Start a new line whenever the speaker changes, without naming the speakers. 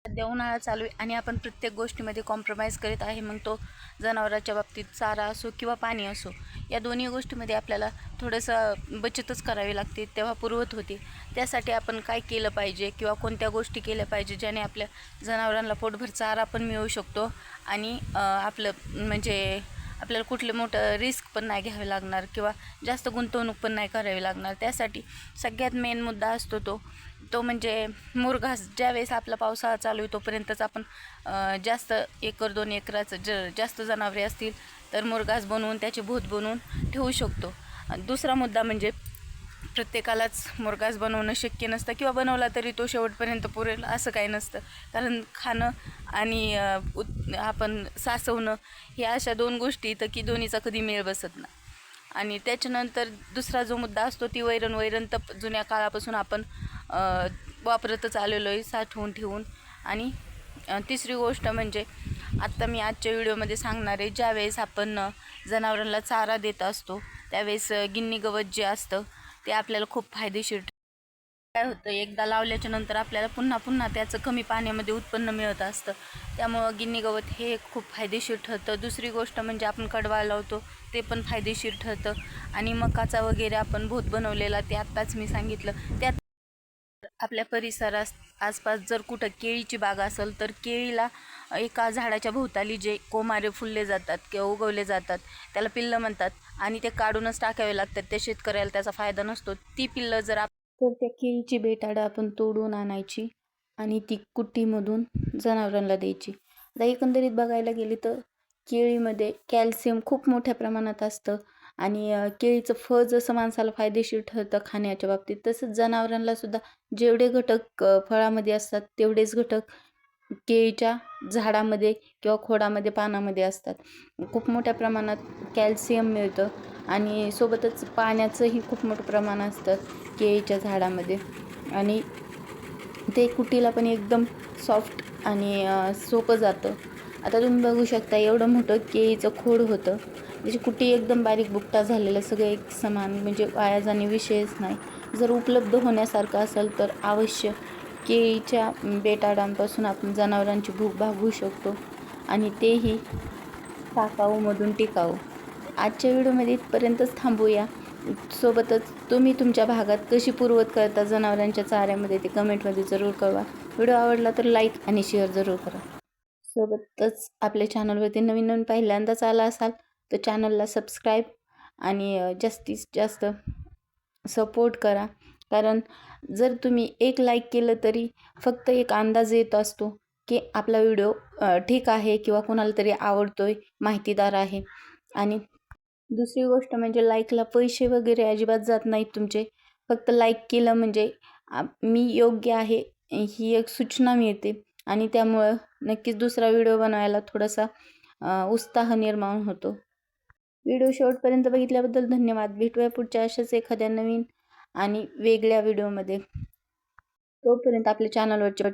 सध्या उन्हाळा चालू आहे आणि आपण प्रत्येक गोष्टीमध्ये कॉम्प्रोमाइज करीत आहे. मग तो जनावरांच्या बाबतीत चारा असो किंवा पाणी असो, या दोन्ही गोष्टीमध्ये आपल्याला थोडंसं बचतच करावी लागते, तेव्हा पुरवत होते. त्यासाठी आपण काय केलं पाहिजे किंवा कोणत्या गोष्टी केल्या पाहिजे ज्याने आपल्या जनावरांना पोटभर चारा पण मिळू शकतो आणि आपलं म्हणजे आपल्याला कुठले मोठं रिस्क पण नाही घ्यावे लागणार किंवा जास्त गुंतवणूक पण नाही करावी लागणार. त्यासाठी सगळ्यात मेन मुद्दा असतो तो तो म्हणजे मुरघास. ज्यावेळेस आपला पावसाळा चालू आहे तोपर्यंतच आपण जास्त 1-2 एकराचं जास्त जनावरे असतील तर मुरघास बनवून त्याचे भूत बनवून ठेवू शकतो. दुसरा मुद्दा म्हणजे प्रत्येकालाच मुरघास बनवणं शक्य नसतं किंवा बनवला तरी तो शेवटपर्यंत पुरेल असं काही नसतं. कारण खाणं आणि आपण साचवणं ह्या अशा 2 गोष्टी तर की दोन्हीचा कधी मेळ बसत नाही. आणि त्याच्यानंतर दुसरा जो मुद्दा असतो ती वैरण तर जुन्या काळापासून आपण वापरतच आलेलो आहे साठवून ठेवून. आणि तिसरी गोष्ट म्हणजे आत्ता मी आजच्या व्हिडिओमध्ये सांगणार आहे, ज्यावेळेस आपण जनावरांना चारा देत असतो त्यावेळेस गिन्नी गवत जे असतं ते आपल्याला खूप फायदेशीर ठरतं. काय होतं, एकदा लावल्याच्या नंतर आपल्याला पुन्हा पुन्हा त्याचं कमी पाण्यामध्ये उत्पन्न मिळत असतं. त्यामुळं गिन्नी गवत हे खूप फायदेशीर ठरतं. दुसरी गोष्ट म्हणजे आपण कडवा लावतो ते पण फायदेशीर ठरतं. आणि मकाचा वगैरे आपण भूत बनवलेला ते आत्ताच मी सांगितलं. त्यात आपल्या परिसरात आसपास जर कुठं केळीची बाग असेल तर केळीला एका झाडाच्या भोवताली जे कोमारे फुलले जातात किंवा उगवले जातात त्याला पिल्लं म्हणतात आणि ते काढूनच टाकावे लागतात. त्या शेतकऱ्याला त्याचा फायदा नसतो. ती पिल्लं जर तर त्या केळीची बेटाडं आपण तोडून आणायची आणि ती कुट्टीमधून जनावरांना द्यायची. आता एकंदरीत बघायला गेली तर केळीमध्ये कॅल्शियम खूप मोठ्या प्रमाणात असतं आणि केळीचं फळ जसं माणसाला फायदेशीर ठरतं खाण्याच्या बाबतीत, तसंच जनावरांना सुद्धा जेवढे घटक फळामध्ये असतात तेवढेच घटक केळीच्या झाडामध्ये किंवा खोडामध्ये पानामध्ये असतात. खूप मोठ्या प्रमाणात कॅल्शियम मिळतं आणि सोबतच पाण्याचंही खूप मोठं प्रमाण असतं केळीच्या झाडामध्ये. आणि ते कुटीला पण एकदम सॉफ्ट आणि सोपं जातं. आता तुम्ही बघू शकता एवढं मोठं केळीचं खोड होतं, त्याची कुटी एकदम बारीक बुकटा झालेलं, सगळं एक समान, म्हणजे वाया जाणे विषयच नाही. जर उपलब्ध होण्यासारखं असेल तर अवश्य केळीच्या बेटाडांपासून आपण जनावरांची भूक भागवू शकतो आणि तेही टाकाऊमधून टिकाऊ. आजच्या व्हिडिओमध्ये इथपर्यंतच थांबूया. सोबतच तुम्ही तुमच्या भागात कशी पूर्वत करता जनावरांच्या चाऱ्यामध्ये ते कमेंटमध्ये जरूर कळवा. व्हिडिओ आवडला तर लाईक आणि शेअर जरूर करा. सोबतच आपल्या चॅनलवरती नवीन पहिल्यांदाच आला असाल तर चॅनलला सबस्क्राईब आणि जास्तीत जास्त सपोर्ट करा. कारण जर तुम्ही एक लाईक केलं तरी फक्त एक अंदाज येत असतो की आपला व्हिडिओ ठीक आहे किंवा कोणाला तरी आवडतोय, माहितीदार आहे. आणि दुसरी गोष्ट म्हणजे लाईकला पैसे वगैरे अजिबात जात नाहीत तुमचे. फक्त लाईक केलं म्हणजे मी योग्य आहे ही एक सूचना मिळते आणि त्यामुळं नक्कीच दुसरा व्हिडिओ बनवायला थोडासा उत्साह निर्माण होतो. व्हिडिओ शेवटपर्यंत बघितल्याबद्दल धन्यवाद. भेटूया पुढच्या अशाच एखाद्या नवीन आणि वेगळ्या व्हिडिओमध्ये. तोपर्यंत आपल्या चॅनलवरचे